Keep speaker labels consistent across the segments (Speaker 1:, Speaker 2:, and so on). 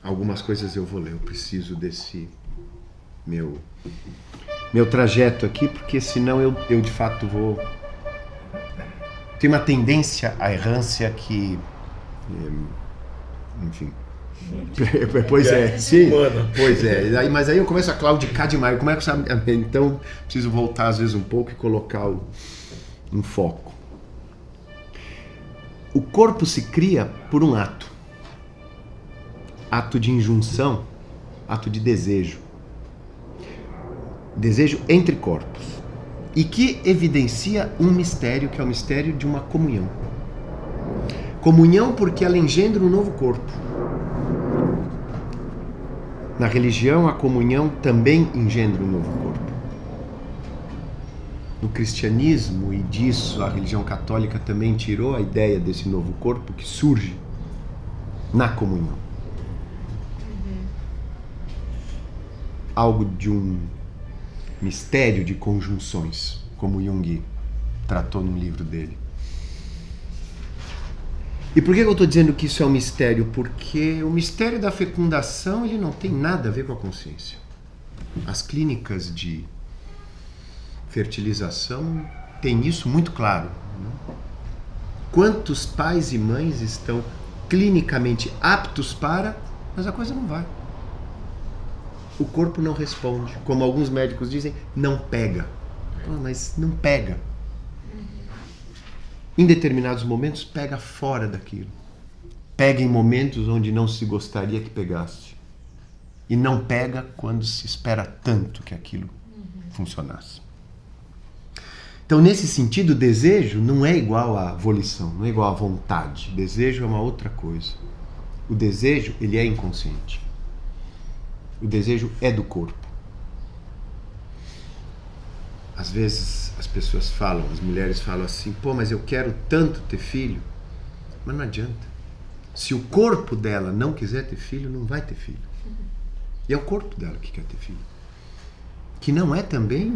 Speaker 1: algumas coisas eu vou ler. Eu preciso desse meu trajeto aqui, porque senão eu de fato vou... Tem uma tendência à errância que... Enfim... Pois é, sim. Pois é. Mas aí eu começo a claudicar demais. Como é que sabe? Então preciso voltar às vezes um pouco e colocar um foco. O corpo se cria por um ato. Ato de injunção, ato de desejo. Desejo entre corpos. E que evidencia um mistério, que é o mistério de uma comunhão. Comunhão porque ela engendra um novo corpo. Na religião, a comunhão também engendra um novo corpo. No cristianismo, e disso a religião católica também tirou a ideia desse novo corpo que surge na comunhão. Algo de um mistério de conjunções, como Jung tratou no livro dele. E por que eu estou dizendo que isso é um mistério? Porque o mistério da fecundação ele não tem nada a ver com a consciência. As clínicas de fertilização têm isso muito claro. Quantos pais e mães estão clinicamente aptos para, mas a coisa não vai. O corpo não responde. Como alguns médicos dizem, não pega. Mas não pega. Em determinados momentos, pega fora daquilo. Pega em momentos onde não se gostaria que pegasse. E não pega quando se espera tanto que aquilo funcionasse. Então, nesse sentido, o desejo não é igual à volição, não é igual à vontade. O desejo é uma outra coisa. O desejo, ele é inconsciente. O desejo é do corpo. Às vezes as pessoas falam, as mulheres falam assim, pô, mas eu quero tanto ter filho. Mas não adianta. Se o corpo dela não quiser ter filho, não vai ter filho. E é o corpo dela que quer ter filho. Que não é também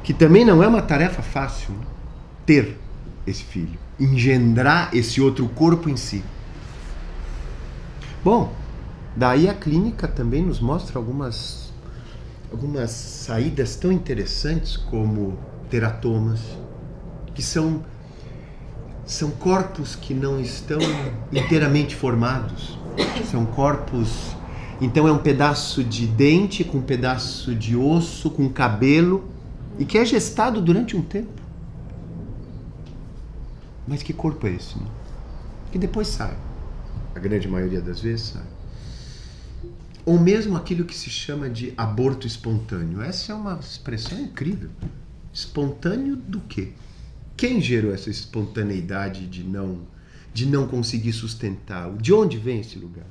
Speaker 1: que também não é uma tarefa fácil, né? Ter esse filho. Engendrar esse outro corpo em si. Bom, daí a clínica também nos mostra algumas saídas tão interessantes como teratomas, que são corpos que não estão inteiramente formados. São corpos... Então é um pedaço de dente com um pedaço de osso, com cabelo, e que é gestado durante um tempo. Mas que corpo é esse, né? Que depois sai. A grande maioria das vezes sai. Ou mesmo aquilo que se chama de aborto espontâneo. Essa é uma expressão incrível. Espontâneo do quê? Quem gerou essa espontaneidade de não conseguir sustentar? De onde vem esse lugar?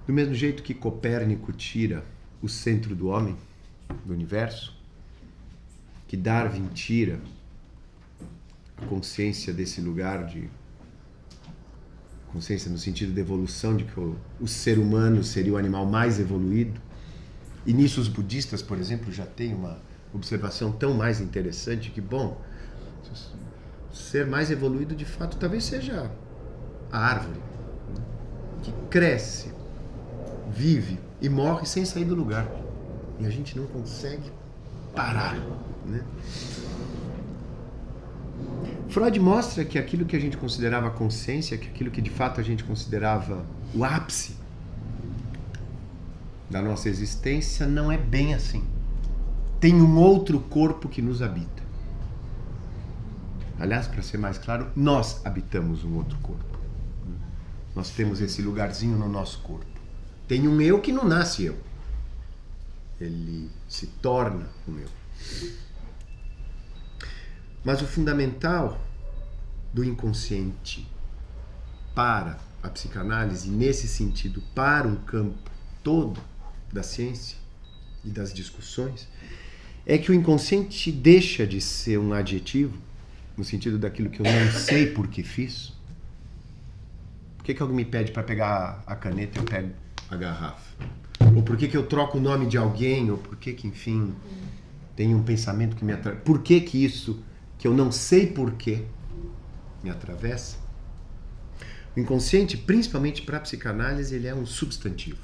Speaker 1: Do mesmo jeito que Copérnico tira o centro do homem, do universo, que Darwin tira a consciência desse lugar de... consciência no sentido de evolução, de que o ser humano seria o animal mais evoluído. E nisso os budistas, por exemplo, já têm uma observação tão mais interessante que, bom, o ser mais evoluído de fato talvez seja a árvore, que cresce, vive e morre sem sair do lugar. E a gente não consegue parar, né? Freud mostra que aquilo que a gente considerava consciência, que aquilo que de fato a gente considerava o ápice da nossa existência, não é bem assim. Tem um outro corpo que nos habita. Aliás, para ser mais claro, nós habitamos um outro corpo. Nós temos esse lugarzinho no nosso corpo. Tem um eu que não nasce eu. Ele se torna um eu. Mas o fundamental do inconsciente para a psicanálise, nesse sentido, para um campo todo da ciência e das discussões, é que o inconsciente deixa de ser um adjetivo, no sentido daquilo que eu não sei por que fiz. Por que alguém me pede para pegar a caneta e eu pego a garrafa? Ou por que eu troco o nome de alguém? Ou por que enfim, tem um pensamento que me atravessa? Por que isso, que eu não sei por que, me atravessa? O inconsciente, principalmente para a psicanálise, ele é um substantivo.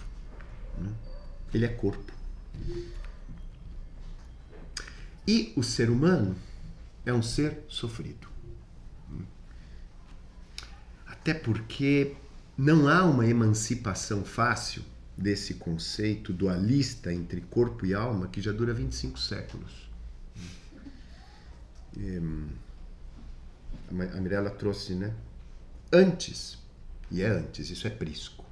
Speaker 1: Né? Ele é corpo. E o ser humano é um ser sofrido. Até porque não há uma emancipação fácil desse conceito dualista entre corpo e alma que já dura 25 séculos. A Mirella trouxe, né? Antes, e é antes, isso é prisco.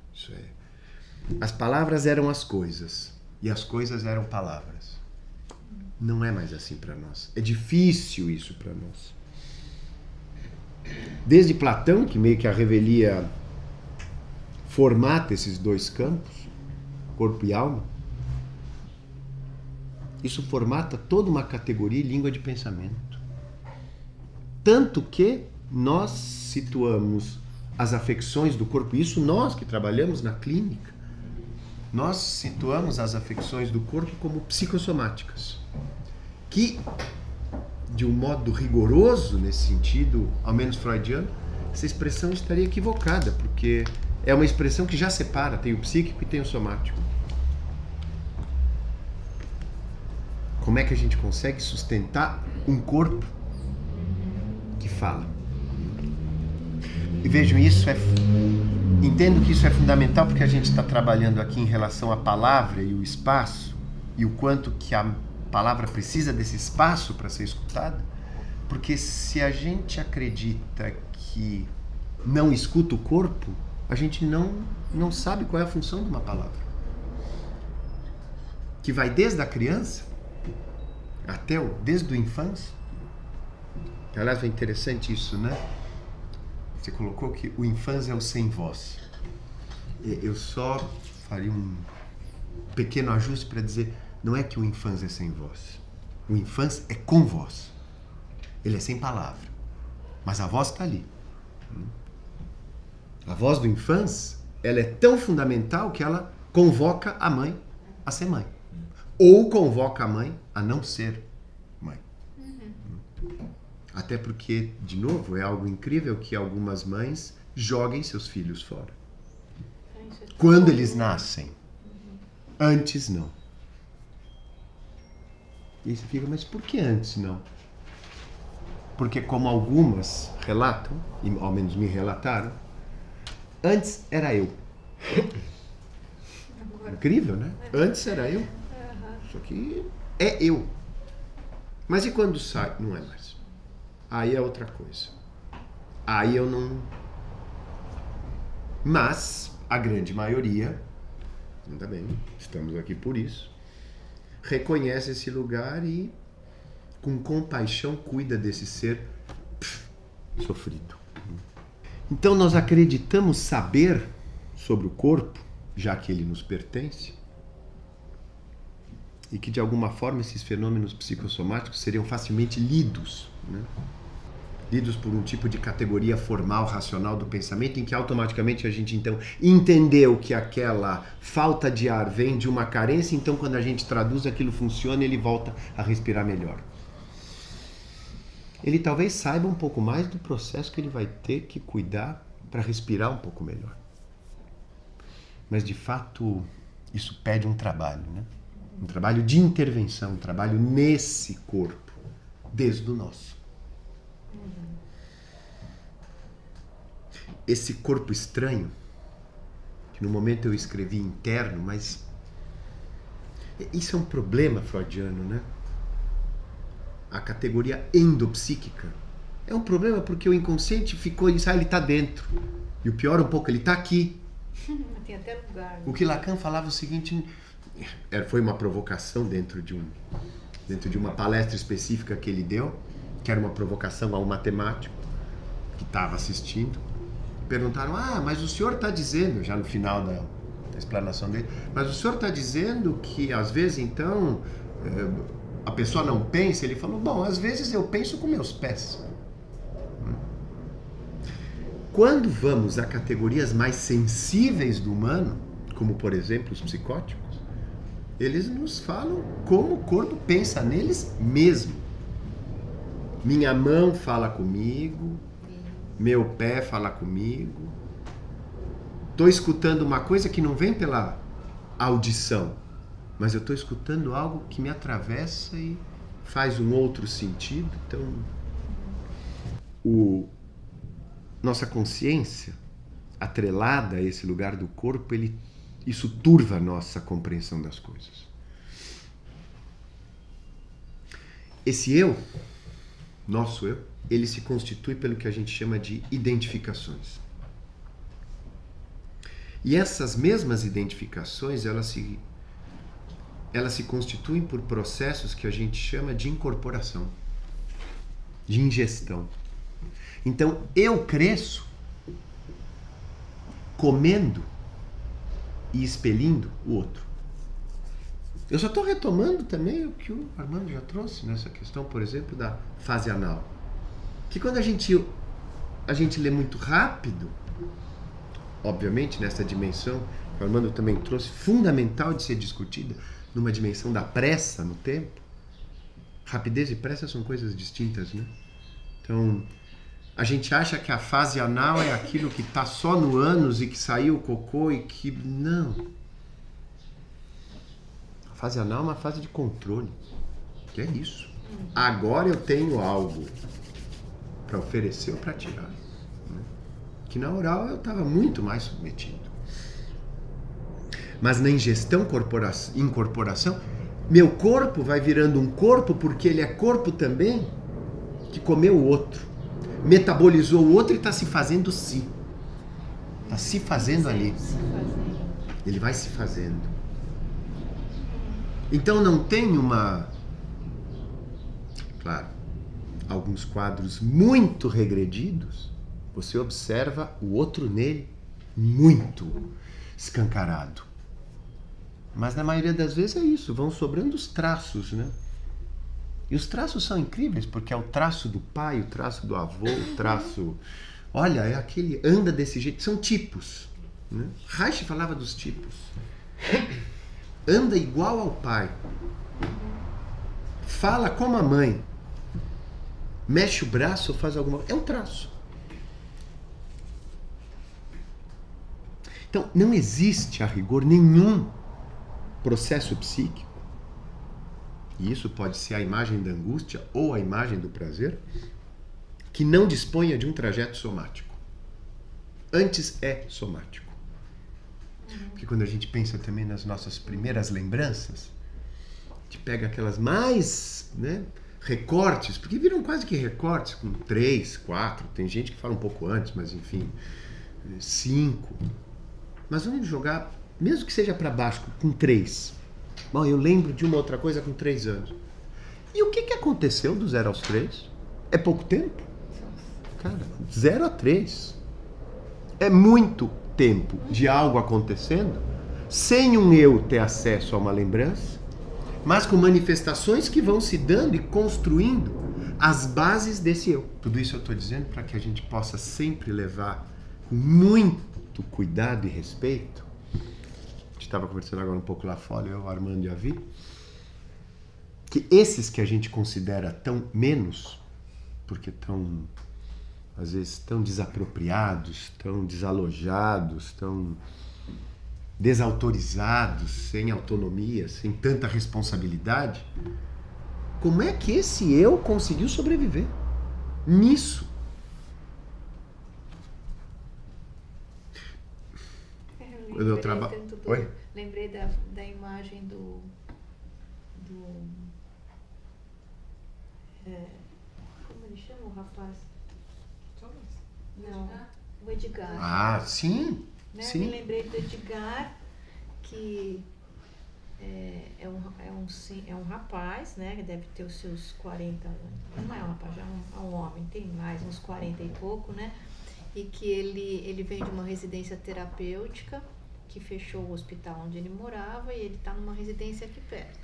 Speaker 1: As palavras eram as coisas e as coisas eram palavras. Não é mais assim para nós. É difícil isso para nós. Desde Platão, que meio que a revelia formata esses dois campos, corpo e alma, isso formata toda uma categoria e língua de pensamento. Tanto que nós situamos as afecções do corpo, isso nós que trabalhamos na clínica, nós situamos as afecções do corpo como psicossomáticas, que, de um modo rigoroso, nesse sentido, ao menos freudiano, essa expressão estaria equivocada, porque é uma expressão que já separa, tem o psíquico e tem o somático. Como é que a gente consegue sustentar um corpo que fala? E vejam, entendo que isso é fundamental porque a gente está trabalhando aqui em relação à palavra e o espaço, e o quanto que a palavra precisa desse espaço para ser escutada, porque se a gente acredita que não escuta o corpo, a gente não sabe qual é a função de uma palavra. Que vai desde a criança até desde a infância. Aliás, é interessante isso, né? Você colocou que o infância é o sem voz. Eu só faria um pequeno ajuste para dizer, não é que o infância é sem voz. O infância é com voz. Ele é sem palavra. Mas a voz está ali. A voz do infância, ela é tão fundamental que ela convoca a mãe a ser mãe. Ou convoca a mãe a não ser mãe. Até porque, de novo, é algo incrível que algumas mães joguem seus filhos fora. Quando eles nascem. Antes não. E aí você fica, mas por que antes não? Porque como algumas relatam, e ao menos me relataram, antes era eu. Incrível, né? Antes era eu. Só que é eu. Mas e quando sai? Não é mais. Aí é outra coisa. Aí eu não... Mas a grande maioria, ainda bem, estamos aqui por isso, reconhece esse lugar e com compaixão cuida desse ser sofrido. Então nós acreditamos saber sobre o corpo, já que ele nos pertence, e que de alguma forma esses fenômenos psicossomáticos seriam facilmente lidos, né? Lidos por um tipo de categoria formal, racional do pensamento, em que automaticamente a gente então entendeu que aquela falta de ar vem de uma carência, então quando a gente traduz aquilo funciona e ele volta a respirar melhor. Ele talvez saiba um pouco mais do processo que ele vai ter que cuidar para respirar um pouco melhor. Mas de fato isso pede um trabalho, né? Um trabalho de intervenção, um trabalho nesse corpo, desde o nosso. Esse corpo estranho, que no momento eu escrevi interno, mas isso é um problema freudiano, né? A categoria endopsíquica é um problema porque o inconsciente ficou e ele está dentro. E o pior um pouco, ele está aqui.
Speaker 2: Tem até lugar. Né?
Speaker 1: O que Lacan falava o seguinte, foi uma provocação dentro de uma palestra específica que ele deu, que era uma provocação a um matemático que estava assistindo. Perguntaram, mas o senhor está dizendo, já no final da explanação dele, mas o senhor está dizendo que às vezes então a pessoa não pensa? Ele falou, bom, às vezes eu penso com meus pés. Quando vamos a categorias mais sensíveis do humano, como por exemplo os psicóticos, eles nos falam como o corpo pensa neles mesmo. Minha mão fala comigo, meu pé fala comigo, estou escutando uma coisa que não vem pela audição, mas eu estou escutando algo que me atravessa e faz um outro sentido. Então, nossa consciência, atrelada a esse lugar do corpo, isso turva a nossa compreensão das coisas. Esse eu, nosso eu, ele se constitui pelo que a gente chama de identificações. E essas mesmas identificações, elas se constituem por processos que a gente chama de incorporação, de ingestão. Então, eu cresço comendo e expelindo o outro. Eu só estou retomando também o que o Armando já trouxe nessa questão, por exemplo, da fase anal. Que quando a gente lê muito rápido, obviamente nessa dimensão que o Armando também trouxe, fundamental de ser discutida, numa dimensão da pressa no tempo. Rapidez e pressa são coisas distintas, né? Então, a gente acha que a fase anal é aquilo que está só no ânus e que saiu o cocô e que... Não. A fase anal é uma fase de controle. Que é isso. Agora eu tenho algo para oferecer ou para tirar. Né? Que na oral eu estava muito mais submetido. Mas na ingestão, incorporação, meu corpo vai virando um corpo porque ele é corpo também que comeu o outro. Metabolizou o outro e está se fazendo si. Está se fazendo ali. Ele vai se fazendo. Então não tem uma... Claro, alguns quadros muito regredidos, você observa o outro nele muito escancarado. Mas na maioria das vezes é isso, vão sobrando os traços, né? E os traços são incríveis, porque é o traço do pai, o traço do avô, o traço... Olha, é aquele... Anda desse jeito. São tipos. Né? Reich falava dos tipos. Anda igual ao pai. Fala como a mãe. Mexe o braço ou faz alguma... É um traço. Então, não existe, a rigor, nenhum processo psíquico, e isso pode ser a imagem da angústia ou a imagem do prazer, que não disponha de um trajeto somático. Antes é somático. Porque quando a gente pensa também nas nossas primeiras lembranças, a gente pega aquelas mais, né, recortes, porque viram quase que recortes com 3, 4, tem gente que fala um pouco antes, mas enfim, 5. Mas vamos jogar, mesmo que seja para baixo, com 3. Bom, eu lembro de uma outra coisa com 3 anos. E o que aconteceu do 0 aos 3? É pouco tempo? Cara, 0 a 3. É muito tempo de algo acontecendo, sem um eu ter acesso a uma lembrança, mas com manifestações que vão se dando e construindo as bases desse eu. Tudo isso eu estou dizendo para que a gente possa sempre levar com muito cuidado e respeito. A gente estava conversando agora um pouco lá fora, eu, Armando e a Vi, que esses que a gente considera tão menos, porque tão, às vezes, tão desapropriados, tão desalojados, tão desautorizados, sem autonomia, sem tanta responsabilidade, como é que esse eu conseguiu sobreviver nisso?
Speaker 2: Lembrei da imagem do como ele chama o rapaz? Não, o Edgar.
Speaker 1: Ah, sim.
Speaker 2: Né?
Speaker 1: Sim.
Speaker 2: Me lembrei do Edgar, que é um rapaz, né? Que deve ter os seus 40 anos. Não é um rapaz, já é um homem, tem mais, uns 40 e pouco, né? E que ele vem de uma residência terapêutica que fechou o hospital onde ele morava e ele está numa residência aqui perto.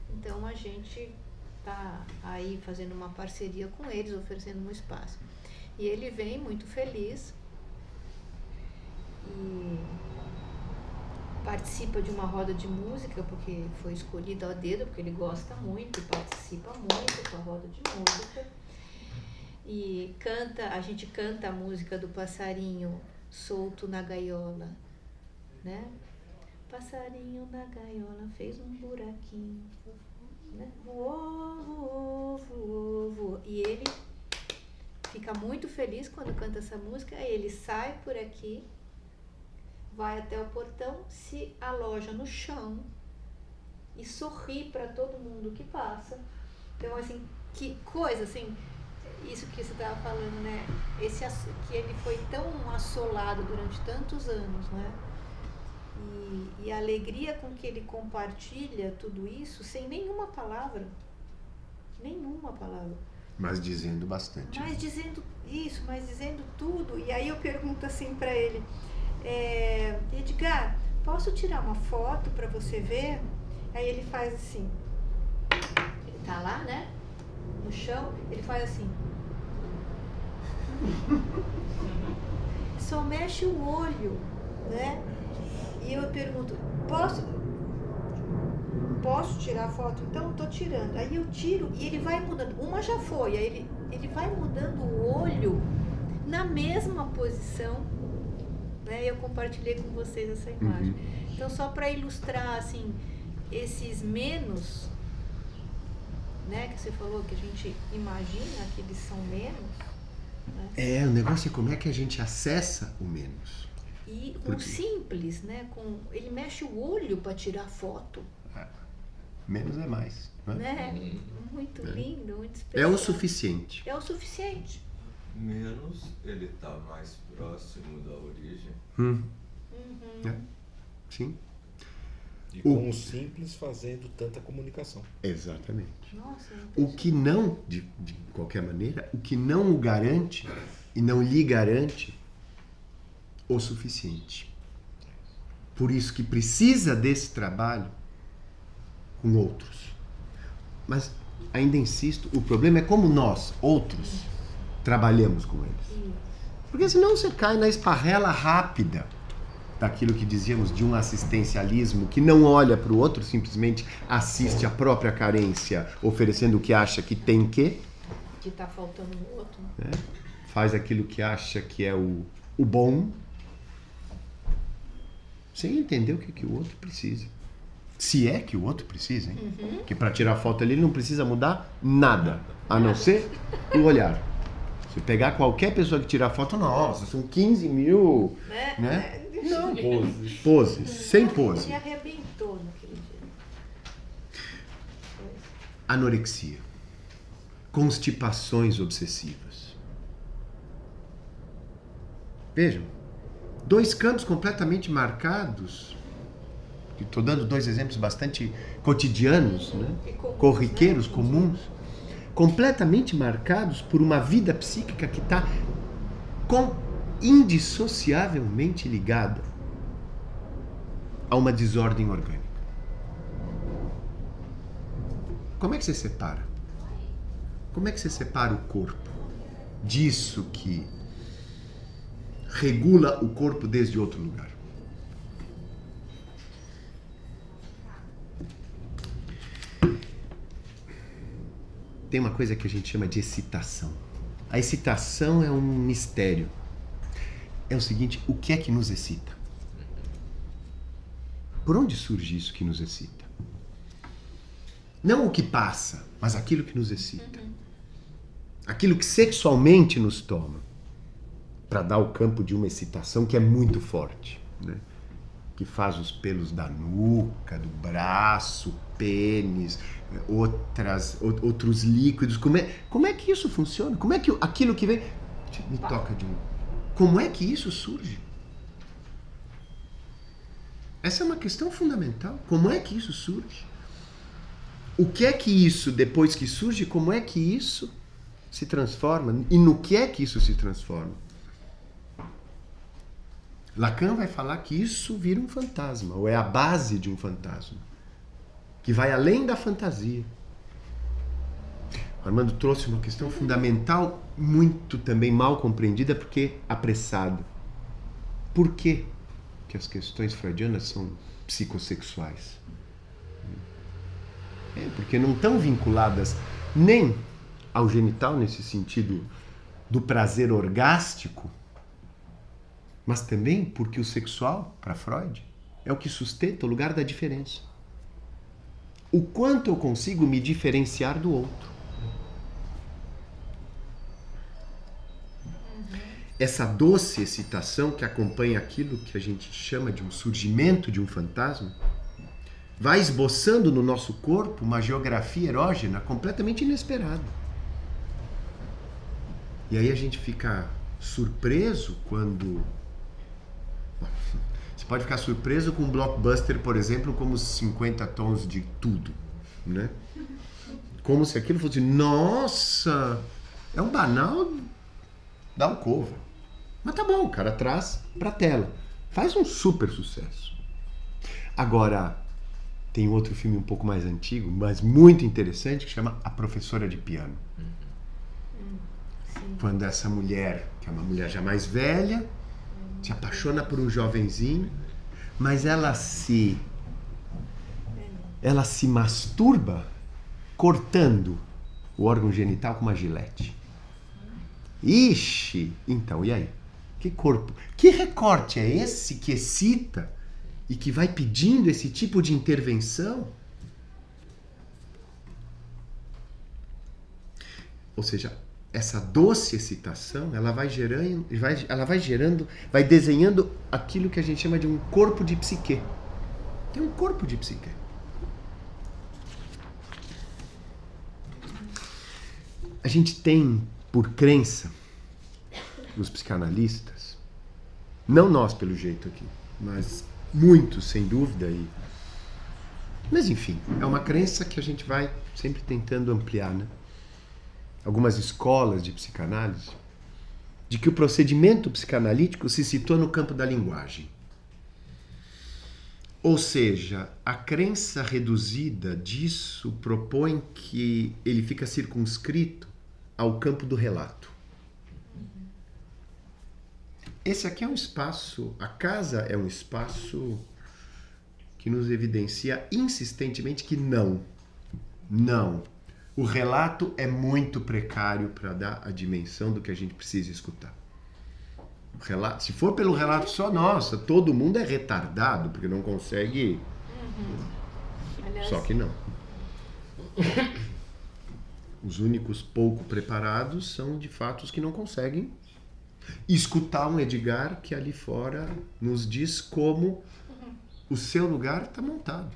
Speaker 2: Então a gente está aí fazendo uma parceria com eles, oferecendo um espaço. E ele vem muito feliz e participa de uma roda de música, porque foi escolhido a dedo, porque ele gosta muito e participa muito com a roda de música. E a gente canta a música do passarinho solto na gaiola, né? Passarinho na gaiola fez um buraquinho, né? Voou, voou, voou, voou. E ele fica muito feliz quando canta essa música. Aí ele sai por aqui, vai até o portão, se aloja no chão e sorri para todo mundo que passa. Então, assim, que coisa, assim, isso que você estava falando, né? Que ele foi tão assolado durante tantos anos, né? E a alegria com que ele compartilha tudo isso sem nenhuma palavra. Nenhuma palavra.
Speaker 1: Mas dizendo bastante.
Speaker 2: Mas dizendo isso, mas dizendo tudo. E aí eu pergunto assim para ele, Edgar, posso tirar uma foto para você ver? Aí ele faz assim, ele tá lá, né? No chão, ele faz assim. Só mexe o olho, né? E eu pergunto, posso tirar a foto? Então, tô tirando. Aí eu tiro e ele vai mudando. Uma já foi, aí ele vai mudando o olho na mesma posição, né? Eu compartilhei com vocês essa imagem. Então, só para ilustrar, assim, esses menos, né? Que você falou que a gente imagina que eles são menos. Né?
Speaker 1: O negócio é como é que a gente acessa o menos.
Speaker 2: E com simples, né? Ele mexe o olho para tirar foto.
Speaker 1: Menos é mais.
Speaker 2: Né? Muito lindo, muito
Speaker 1: É
Speaker 2: especial.
Speaker 1: o suficiente.
Speaker 2: É o suficiente.
Speaker 3: Menos ele está mais próximo da origem.
Speaker 1: Sim.
Speaker 4: E com o simples fazendo tanta comunicação.
Speaker 1: Exatamente.
Speaker 2: Nossa,
Speaker 1: O que não, de qualquer maneira, o que não o garante e não lhe garante o suficiente. Por isso que precisa desse trabalho com outros. Mas, ainda insisto, o problema é como nós, outros, trabalhamos com eles. Porque senão você cai na esparrela rápida daquilo que dizíamos de um assistencialismo que não olha para o outro, simplesmente assiste a própria carência, oferecendo o que acha que tem que
Speaker 2: está faltando no outro.
Speaker 1: Né? Faz aquilo que acha que é o bom, sem entender o que o outro precisa. Se é que o outro precisa, hein? Porque para tirar foto ali ele não precisa mudar nada, a não ser o olhar. Se pegar qualquer pessoa que tirar foto, nossa, são 15 mil, né? Não, pose, sem pose.
Speaker 2: Se arrebentou naquele dia.
Speaker 1: Anorexia. Constipações obsessivas. Vejam, 2 campos completamente marcados. Estou dando 2 exemplos bastante cotidianos, né? Corriqueiros, comuns. Completamente marcados por uma vida psíquica que está indissociavelmente ligada a uma desordem orgânica. Como é que você separa? Como é que você separa o corpo disso que regula o corpo desde outro lugar? Tem uma coisa que a gente chama de excitação. A excitação é um mistério. É o seguinte, o que é que nos excita? Por onde surge isso que nos excita? Não o que passa, mas aquilo que nos excita. Aquilo que sexualmente nos toma. Para dar o campo de uma excitação que é muito forte, né? Que faz os pelos da nuca, do braço, pênis, outros líquidos. Como é que isso funciona? Como é que aquilo que vem... Me toca de novo. Como é que isso surge? Essa é uma questão fundamental. Como é que isso surge? O que é que isso, depois que surge, como é que isso se transforma? E no que é que isso se transforma? Lacan vai falar que isso vira um fantasma, ou é a base de um fantasma, que vai além da fantasia. O Armando trouxe uma questão fundamental, muito também mal compreendida, porque apressada. Por que que as questões freudianas são psicossexuais? Porque não estão vinculadas nem ao genital, nesse sentido do prazer orgástico, mas também porque o sexual, para Freud, é o que sustenta o lugar da diferença. O quanto eu consigo me diferenciar do outro. Essa doce excitação que acompanha aquilo que a gente chama de um surgimento de um fantasma, vai esboçando no nosso corpo uma geografia erógena completamente inesperada. E aí a gente fica surpreso quando... Você pode ficar surpreso com um blockbuster, por exemplo, como os 50 tons de tudo, né? Como se aquilo fosse, nossa, é um banal da alcova. Mas tá bom, o cara traz pra tela. Faz um super sucesso. Agora, tem outro filme um pouco mais antigo, mas muito interessante, que chama A Professora de Piano. Quando essa mulher, que é uma mulher já mais velha, se apaixona por um jovenzinho, mas ela se masturba cortando o órgão genital com uma gilete. Ixi! Então, e aí? Que corpo? Que recorte é esse que excita e que vai pedindo esse tipo de intervenção? Ou seja, essa doce excitação, ela vai desenhando aquilo que a gente chama de um corpo de psique. Tem um corpo de psique. A gente tem, por crença, os psicanalistas, não nós pelo jeito aqui, mas muitos, sem dúvida. Mas enfim, é uma crença que a gente vai sempre tentando ampliar, né? Algumas escolas de psicanálise, de que o procedimento psicanalítico se situa no campo da linguagem. Ou seja, a crença reduzida disso propõe que ele fica circunscrito ao campo do relato. Esse aqui é um espaço, a casa é um espaço que nos evidencia insistentemente que não. O relato é muito precário para dar a dimensão do que a gente precisa escutar. O relato, se for pelo relato só, nossa, todo mundo é retardado, porque não consegue...
Speaker 2: Aliás,
Speaker 1: Só que não. Os únicos pouco preparados são, de fato, os que não conseguem escutar um Edgar que ali fora nos diz como o seu lugar está montado.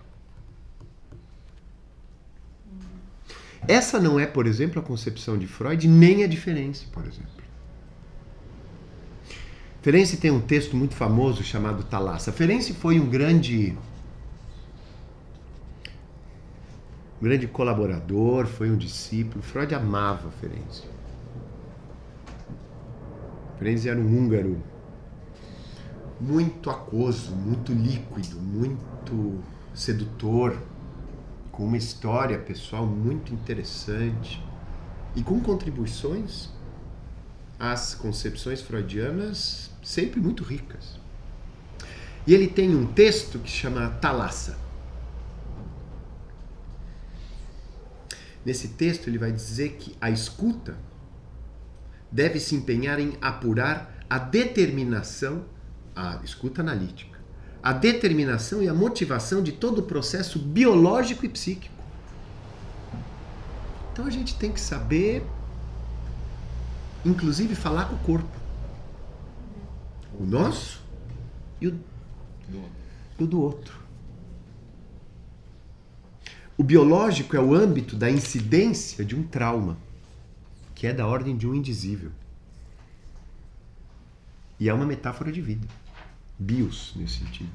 Speaker 1: Essa não é, por exemplo, a concepção de Freud, nem a de Ferenczi, por exemplo. Ferenczi tem um texto muito famoso chamado Thalassa. Ferenczi foi um grande colaborador, foi um discípulo. Freud amava Ferenczi. Ferenczi era um húngaro muito aquoso, muito líquido, muito sedutor, com uma história pessoal muito interessante e com contribuições às concepções freudianas sempre muito ricas. E ele tem um texto que chama Thalassa. Nesse texto ele vai dizer que a escuta deve se empenhar em apurar a determinação, a escuta analítica, a determinação e a motivação de todo o processo biológico e psíquico. Então a gente tem que saber, inclusive, falar com o corpo. O nosso e o do outro. O biológico é o âmbito da incidência de um trauma, que é da ordem de um indizível. E é uma metáfora de vida. Bios, nesse sentido.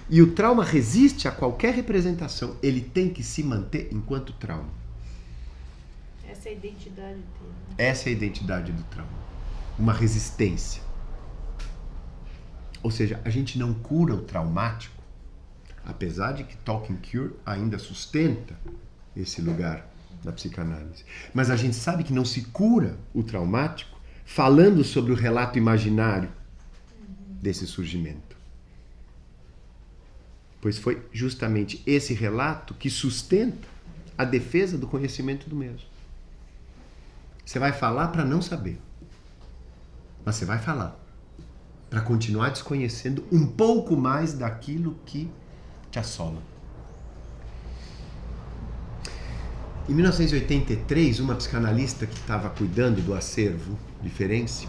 Speaker 1: E o trauma resiste a qualquer representação. Ele tem que se manter enquanto trauma.
Speaker 2: essa é a identidade dele. Né?
Speaker 1: Essa é a identidade do trauma. Uma resistência. Ou seja, a gente não cura o traumático, apesar de que Talking Cure ainda sustenta esse lugar da psicanálise. Mas a gente sabe que não se cura o traumático falando sobre o relato imaginário desse surgimento. Pois foi justamente esse relato que sustenta a defesa do conhecimento do mesmo. Você vai falar para não saber. Mas você vai falar. para continuar desconhecendo um pouco mais daquilo que te assola. Em 1983, uma psicanalista que estava cuidando do acervo de Ferenczi,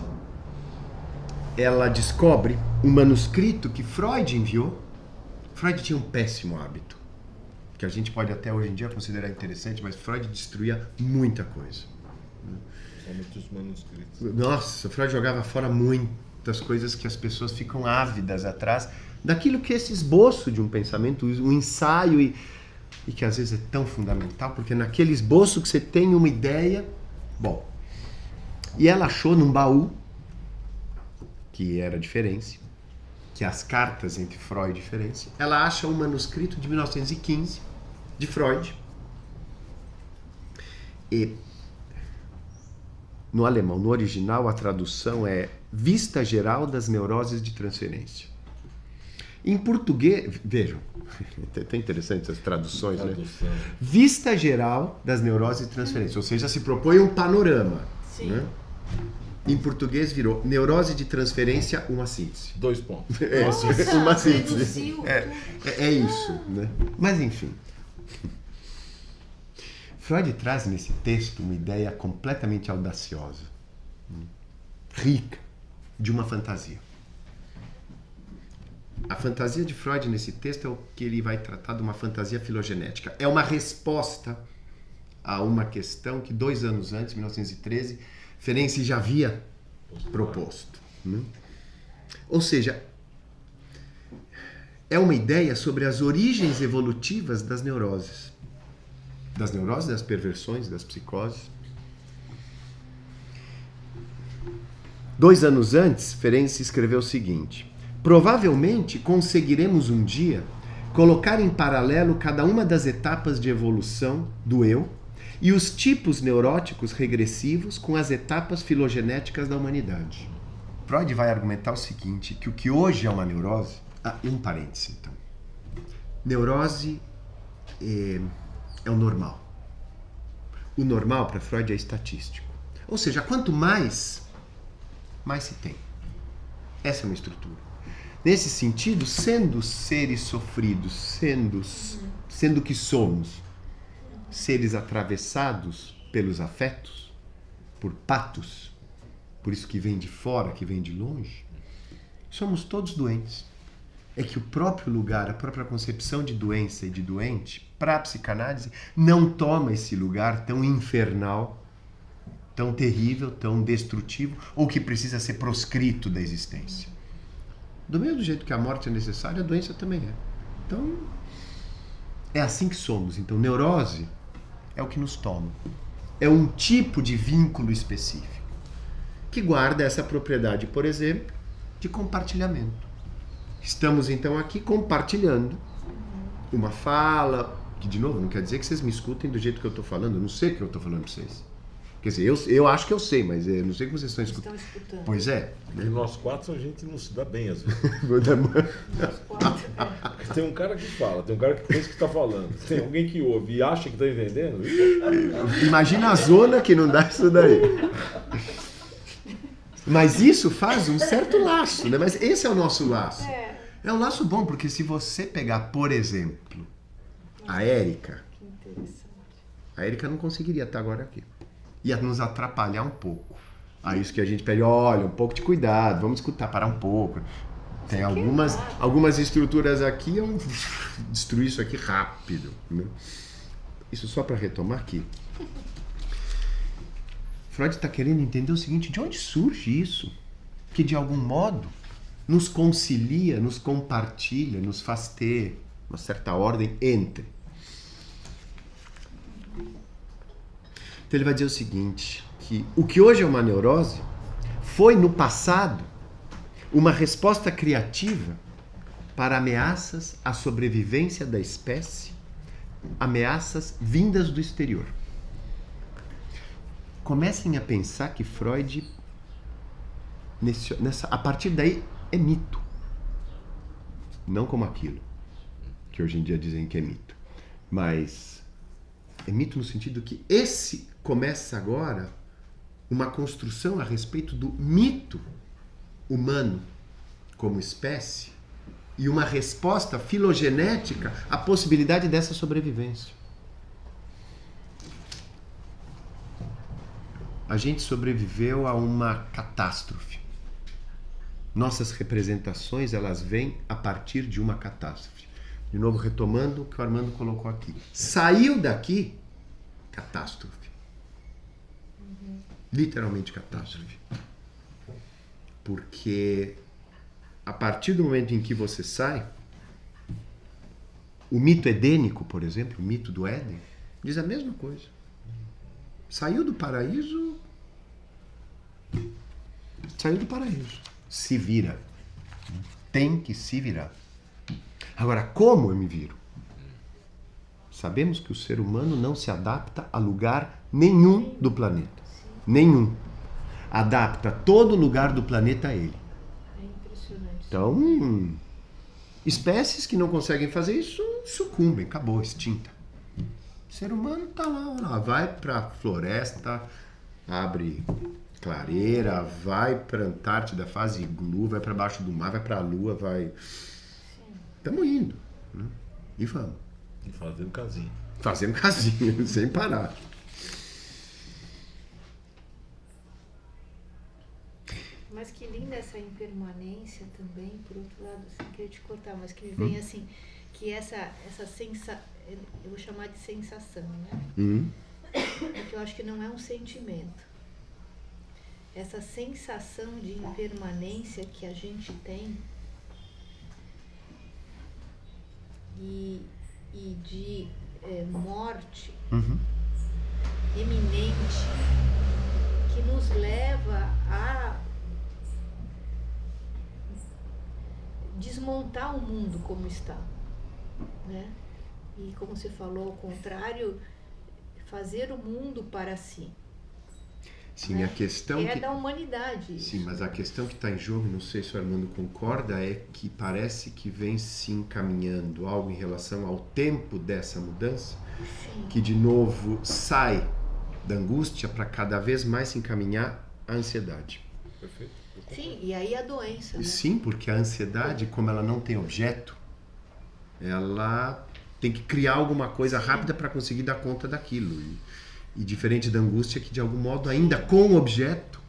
Speaker 1: ela descobre um manuscrito que Freud enviou. Freud tinha um péssimo hábito, que a gente pode até hoje em dia considerar interessante, mas Freud destruía muita coisa.
Speaker 4: Somente os manuscritos.
Speaker 1: Nossa, Freud jogava fora muitas coisas que as pessoas ficam ávidas atrás daquilo que é esse esboço de um pensamento, um ensaio e que às vezes é tão fundamental, porque naquele esboço que você tem uma ideia. Bom, e ela achou num baú, que era de Ferenczi, que é as cartas entre Freud e Ferenczi, ela acha um manuscrito de 1915 de Freud. E no alemão, no original, a tradução é Vista Geral das Neuroses de Transferência. Em português, vejam, é interessante essas traduções, né? Vista Geral das Neuroses de Transferência, ou seja, se propõe um panorama.
Speaker 2: Sim.
Speaker 1: Né? Em português virou Neurose de Transferência, uma síntese.
Speaker 4: 2 pontos.
Speaker 2: Nossa,
Speaker 1: uma síntese.
Speaker 2: reduziu
Speaker 1: É isso, né? Mas enfim. Freud traz nesse texto uma ideia completamente audaciosa, rica, de uma fantasia. A fantasia de Freud nesse texto é o que ele vai tratar de uma fantasia filogenética. É uma resposta a uma questão que 2 anos antes, 1913, Ferenczi já havia proposto. Né? Ou seja, é uma ideia sobre as origens evolutivas das neuroses. Das neuroses, das perversões, das psicoses. 2 anos antes, Ferenczi escreveu o seguinte: provavelmente conseguiremos um dia colocar em paralelo cada uma das etapas de evolução do eu e os tipos neuróticos regressivos com as etapas filogenéticas da humanidade. Freud vai argumentar o seguinte, que o que hoje é uma neurose... um parêntese, então. Neurose é o normal. O normal, para Freud, é estatístico. Ou seja, quanto mais se tem. Essa é uma estrutura. Nesse sentido, sendo seres sofridos, sendo que somos seres atravessados pelos afetos, por patos, por isso que vem de fora, que vem de longe, somos todos doentes. É que o próprio lugar, a própria concepção de doença e de doente, para a psicanálise, não toma esse lugar tão infernal, tão terrível, tão destrutivo, ou que precisa ser proscrito da existência. Do mesmo jeito que a morte é necessária, a doença também é. Então, é assim que somos. Então, neurose é o que nos toma. É um tipo de vínculo específico, que guarda essa propriedade, por exemplo, de compartilhamento. Estamos, então, aqui compartilhando uma fala, que, de novo, não quer dizer que vocês me escutem do jeito que eu estou falando. Eu não sei o que eu estou falando para vocês. Quer dizer, eu acho que eu sei, mas eu não sei como vocês estão escutando. Pois é.
Speaker 4: Né? Nós 4 a gente não se dá bem, às vezes.
Speaker 2: Nós 4,
Speaker 4: Tem um cara que fala, tem um cara que pensa que está falando. Tem alguém que ouve e acha que está entendendo.
Speaker 1: Imagina a zona que não dá isso daí. Mas isso faz um certo laço, né? Mas esse é o nosso laço. É um laço bom, porque se você pegar, por exemplo, a Érica, a Érica não conseguiria estar agora aqui. Ia nos atrapalhar um pouco. Aí isso que a gente pede, olha, um pouco de cuidado, vamos escutar, parar um pouco. Tem algumas estruturas aqui, eu destruir isso aqui rápido. Né? Isso só para retomar aqui. Freud está querendo entender o seguinte, de onde surge isso? Que de algum modo nos concilia, nos compartilha, nos faz ter uma certa ordem entre. Então ele vai dizer o seguinte, que o que hoje é uma neurose foi no passado uma resposta criativa para ameaças à sobrevivência da espécie, ameaças vindas do exterior. Comecem a pensar que Freud, a partir daí, é mito. Não como aquilo, que hoje em dia dizem que é mito. Mas é mito no sentido que esse começa agora uma construção a respeito do mito humano como espécie e uma resposta filogenética à possibilidade dessa sobrevivência. A gente sobreviveu a uma catástrofe. Nossas representações, elas vêm a partir de uma catástrofe. De novo, retomando o que o Armando colocou aqui. Saiu daqui, catástrofe. Literalmente catástrofe. Porque a partir do momento em que você sai, o mito edênico, por exemplo, o mito do Éden, diz a mesma coisa. Saiu do paraíso, se vira. Tem que se virar. Agora, como eu me viro? Sabemos que o ser humano não se adapta a lugar nenhum do planeta. Nenhum. Adapta todo lugar do planeta a ele.
Speaker 2: É impressionante.
Speaker 1: Então, espécies que não conseguem fazer isso sucumbem, acabou, extinta. O ser humano tá lá, vai pra floresta, abre clareira, vai pra Antártida, faz iglu, vai pra baixo do mar, vai pra lua, vai... Estamos indo, né? E vamos.
Speaker 4: E fazendo casinha.
Speaker 1: Fazendo casinha, sem parar.
Speaker 2: Mas que linda essa impermanência também, por outro lado, assim, queria te cortar, mas que me vem assim, que essa sensação, eu vou chamar de sensação, né? Porque eu acho que não é um sentimento. Essa sensação de impermanência que a gente tem e de morte eminente que nos leva a desmontar o mundo como está, né? E como você falou, ao contrário, fazer o mundo para si.
Speaker 1: Sim,
Speaker 2: né?
Speaker 1: a questão
Speaker 2: é
Speaker 1: que...
Speaker 2: da humanidade.
Speaker 1: Sim, mas a questão que está em jogo, não sei se o Armando concorda, é que parece que vem se encaminhando algo em relação ao tempo dessa mudança,
Speaker 2: Sim.
Speaker 1: que de novo sai da angústia para cada vez mais se encaminhar à ansiedade.
Speaker 4: Perfeito.
Speaker 2: Sim, e aí a doença, né?
Speaker 1: Sim, porque a ansiedade, como ela não tem objeto, ela tem que criar alguma coisa rápida para conseguir dar conta daquilo. E diferente da angústia, que de algum modo, ainda com o objeto,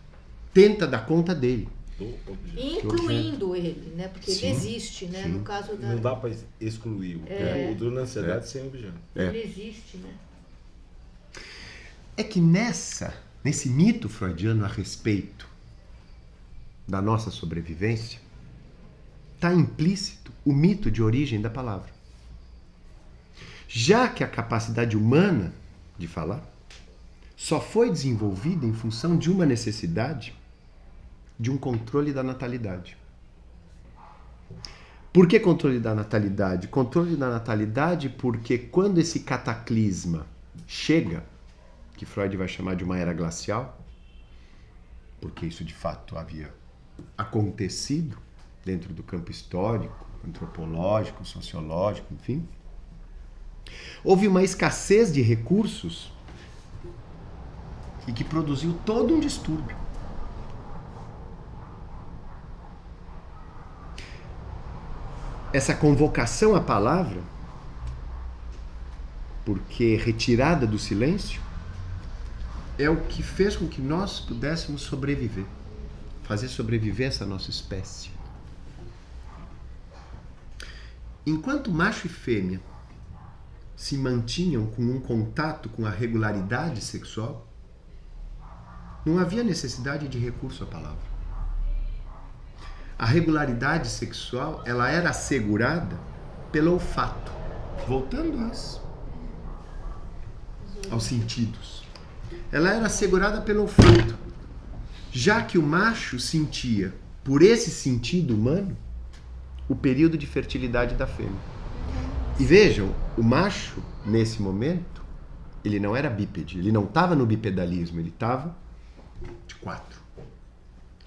Speaker 1: tenta dar conta dele.
Speaker 4: Do objeto.
Speaker 2: Incluindo ele, né? Porque
Speaker 1: Sim,
Speaker 2: ele existe, né?
Speaker 1: sim.
Speaker 2: No caso da...
Speaker 4: Não dá para excluir o do na ansiedade sem objeto.
Speaker 2: Ele existe, né?
Speaker 1: É que nesse mito freudiano a respeito da nossa sobrevivência, está implícito o mito de origem da palavra. Já que a capacidade humana de falar só foi desenvolvida em função de uma necessidade de um controle da natalidade. Por que controle da natalidade? Controle da natalidade porque quando esse cataclisma chega, que Freud vai chamar de uma era glacial, porque isso de fato havia acontecido dentro do campo histórico, antropológico, sociológico, enfim, houve uma escassez de recursos e que produziu todo um distúrbio. Essa convocação à palavra, porque retirada do silêncio, é o que fez com que nós pudéssemos sobreviver, fazer sobreviver essa nossa espécie. Enquanto macho e fêmea se mantinham com um contato com a regularidade sexual, não havia necessidade de recurso à palavra. A regularidade sexual, ela era assegurada pelo olfato, voltando aos sentidos. Ela era assegurada pelo olfato, já que o macho sentia, por esse sentido humano, o período de fertilidade da fêmea. E vejam, o macho, nesse momento, ele não era bípede, ele não estava no bipedalismo, ele estava de 4.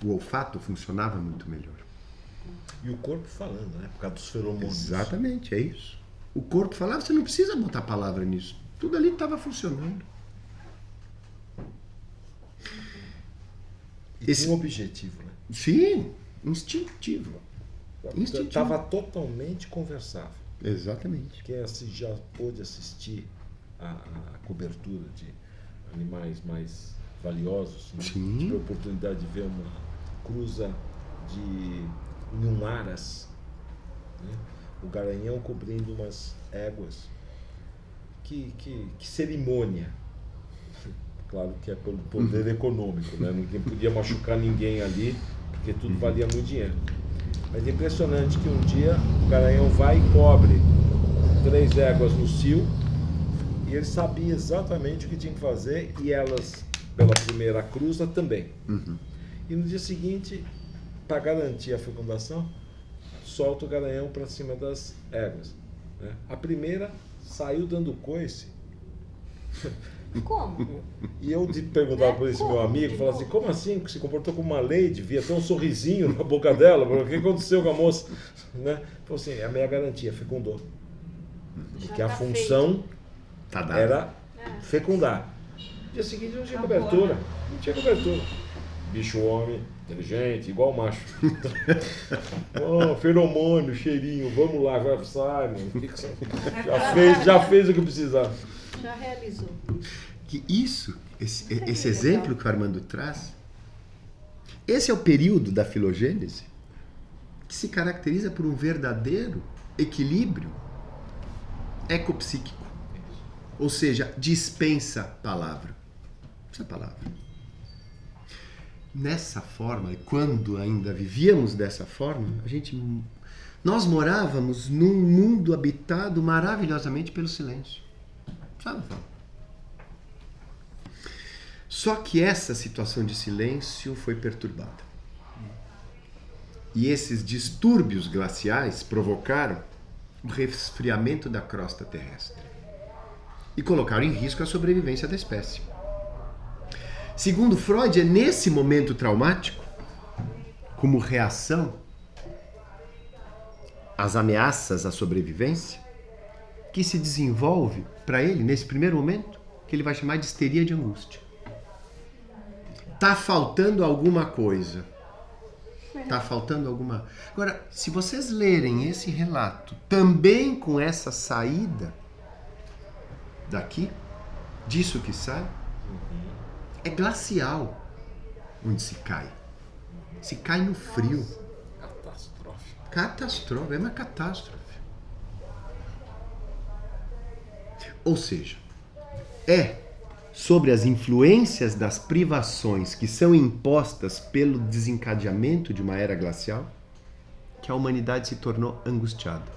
Speaker 1: O olfato funcionava muito melhor.
Speaker 4: E o corpo falando, né? Por causa dos feromônios.
Speaker 1: Exatamente, é isso. O corpo falava, você não precisa botar palavra nisso. Tudo ali estava funcionando.
Speaker 4: E tinha um objetivo, né?
Speaker 1: Sim, instintivo. Instintivo.
Speaker 4: Estava totalmente conversável.
Speaker 1: Exatamente.
Speaker 4: Quem já pôde assistir a cobertura de animais mais valiosos, né?
Speaker 1: Sim.
Speaker 4: Tive a oportunidade de ver uma cruza de Nhumaras, né? O garanhão cobrindo umas éguas. Que cerimônia! Claro que é pelo poder econômico, né? Ninguém podia machucar ninguém ali, porque tudo valia muito dinheiro. Mas é impressionante que um dia o garanhão vai e cobre 3 éguas no cio, e ele sabia exatamente o que tinha que fazer, e elas, pela primeira cruza, também. E no dia seguinte, para garantir a fecundação, solta o garanhão para cima das éguas, né? A primeira saiu dando coice.
Speaker 2: Como?
Speaker 4: E eu perguntava para esse meu
Speaker 2: Como?
Speaker 4: amigo, falava assim, como assim? Que se comportou como uma lady, via até um sorrisinho na boca dela, o que aconteceu com a moça? Né? Falou assim, é a minha garantia, fecundou. Porque a
Speaker 2: tá
Speaker 4: função
Speaker 1: Tá dado.
Speaker 4: era
Speaker 2: É.
Speaker 4: fecundar. No dia seguinte não tinha
Speaker 2: Acabou,
Speaker 4: cobertura.
Speaker 2: né?
Speaker 4: Não tinha cobertura. Bicho homem, inteligente, igual macho. Oh, feromônio, cheirinho, vamos lá, vai sai, mano. Já fez o que precisava.
Speaker 2: Já realizou.
Speaker 1: Que isso, esse
Speaker 2: legal.
Speaker 1: exemplo que o Armando traz, esse é o período da filogênese que se caracteriza por um verdadeiro equilíbrio ecopsíquico. Ou seja, dispensa palavra. Essa palavra. Nessa forma, quando ainda vivíamos dessa forma, nós morávamos num mundo habitado maravilhosamente pelo silêncio. Sabe, Fábio? Só que essa situação de silêncio foi perturbada. E esses distúrbios glaciais provocaram o resfriamento da crosta terrestre e colocaram em risco a sobrevivência da espécie. Segundo Freud, é nesse momento traumático, como reação às ameaças à sobrevivência, que se desenvolve para ele, nesse primeiro momento, que ele vai chamar de histeria de angústia. Tá faltando alguma coisa. Tá faltando alguma... Agora, se vocês lerem esse relato, também com essa saída daqui, disso que sai, é glacial onde se cai. Se cai no frio.
Speaker 4: Catastrófico.
Speaker 1: Catástrofe, é uma catástrofe. Ou seja, é sobre as influências das privações que são impostas pelo desencadeamento de uma era glacial que a humanidade se tornou angustiada.